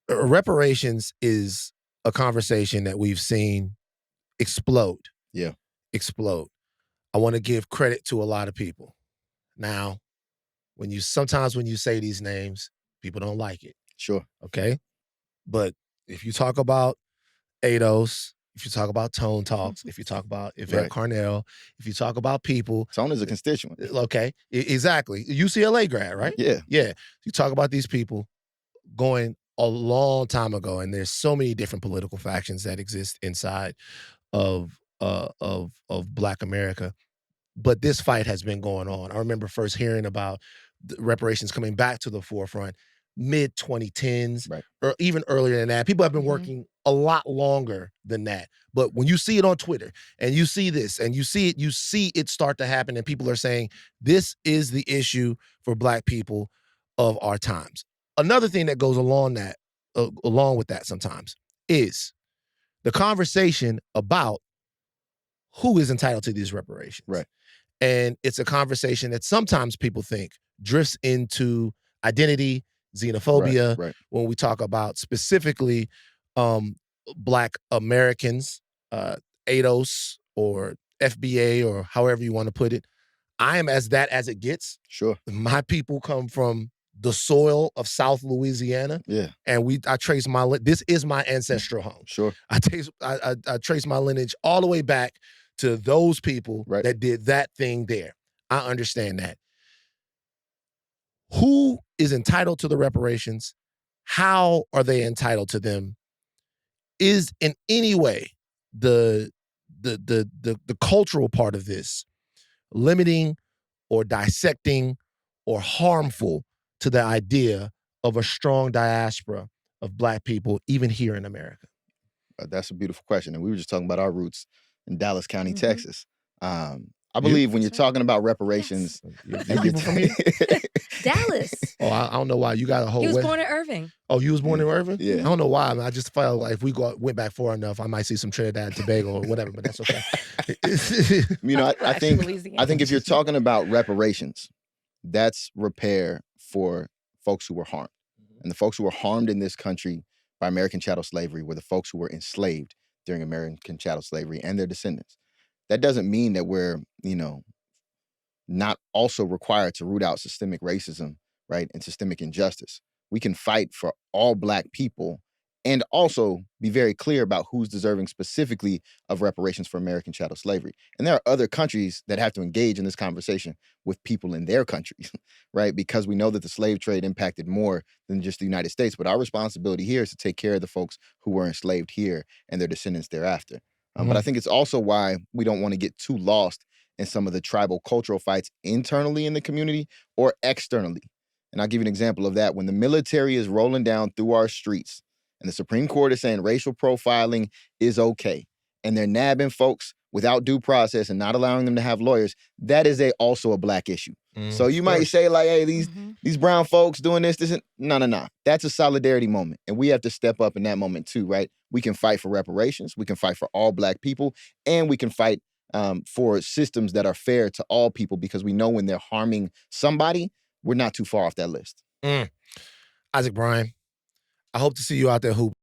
Reparations is a conversation that we've seen explode. Yeah. Explode. I want to give credit to a lot of people. Now, sometimes when you say these names, people don't like it. Sure. Okay? But if you talk about Ados, if you talk about Tone Talks, if you talk about Yvette Carnell, if you talk about people. Tone is a constituent. Okay, exactly. UCLA grad, right? Yeah. Yeah. You talk about these people going a long time ago, and there's so many different political factions that exist inside of Black America. But this fight has been going on. I remember first hearing about reparations coming back to the forefront mid-2010s, or even earlier than that. People have been working a lot longer than that. But when you see it on Twitter and you see this and you see it start to happen, and people are saying, this is the issue for Black people of our times. Another thing that goes along with that sometimes is the conversation about who is entitled to these reparations. Right. And it's a conversation that sometimes people think drifts into identity, xenophobia, when we talk about specifically Black Americans, ADOS or FBA or however you want to put it. I am as it gets. Sure. My people come from the soil of South Louisiana. Yeah. And I trace this is my ancestral home. Sure. I trace my lineage all the way back to those people that did that thing there. I understand that. Who is entitled to the reparations? How are they entitled to them? Is in any way the cultural part of this limiting or dissecting or harmful to the idea of a strong diaspora of Black people, even here in America? That's a beautiful question. And we were just talking about our roots in Dallas County, Texas. I believe when you're talking about reparations, people from here? Dallas. Oh, I don't know why. You got a whole. He was born in Irving. Oh, you was born in Irving? Yeah. I don't know why. I just felt like if we went back far enough, I might see some Trinidad and Tobago or whatever. But that's okay. I think if you're talking about reparations, that's repair for folks who were harmed, and the folks who were harmed in this country by American chattel slavery were the folks who were enslaved during American chattel slavery and their descendants. That doesn't mean that we're, not also required to root out systemic racism, right, and systemic injustice. We can fight for all Black people and also be very clear about who's deserving specifically of reparations for American chattel slavery. And there are other countries that have to engage in this conversation with people in their countries, right? Because we know that the slave trade impacted more than just the United States. But our responsibility here is to take care of the folks who were enslaved here and their descendants thereafter. But I think it's also why we don't want to get too lost in some of the tribal cultural fights internally in the community or externally. And I'll give you an example of that. When the military is rolling down through our streets and the Supreme Court is saying racial profiling is okay, and they're nabbing folks without due process and not allowing them to have lawyers, that is also a Black issue. So you might say like, hey, these brown folks doing this. No. That's a solidarity moment. And we have to step up in that moment too, right? We can fight for reparations. We can fight for all Black people. And we can fight for systems that are fair to all people, because we know when they're harming somebody, we're not too far off that list. Isaac Bryan, I hope to see you out there hooping.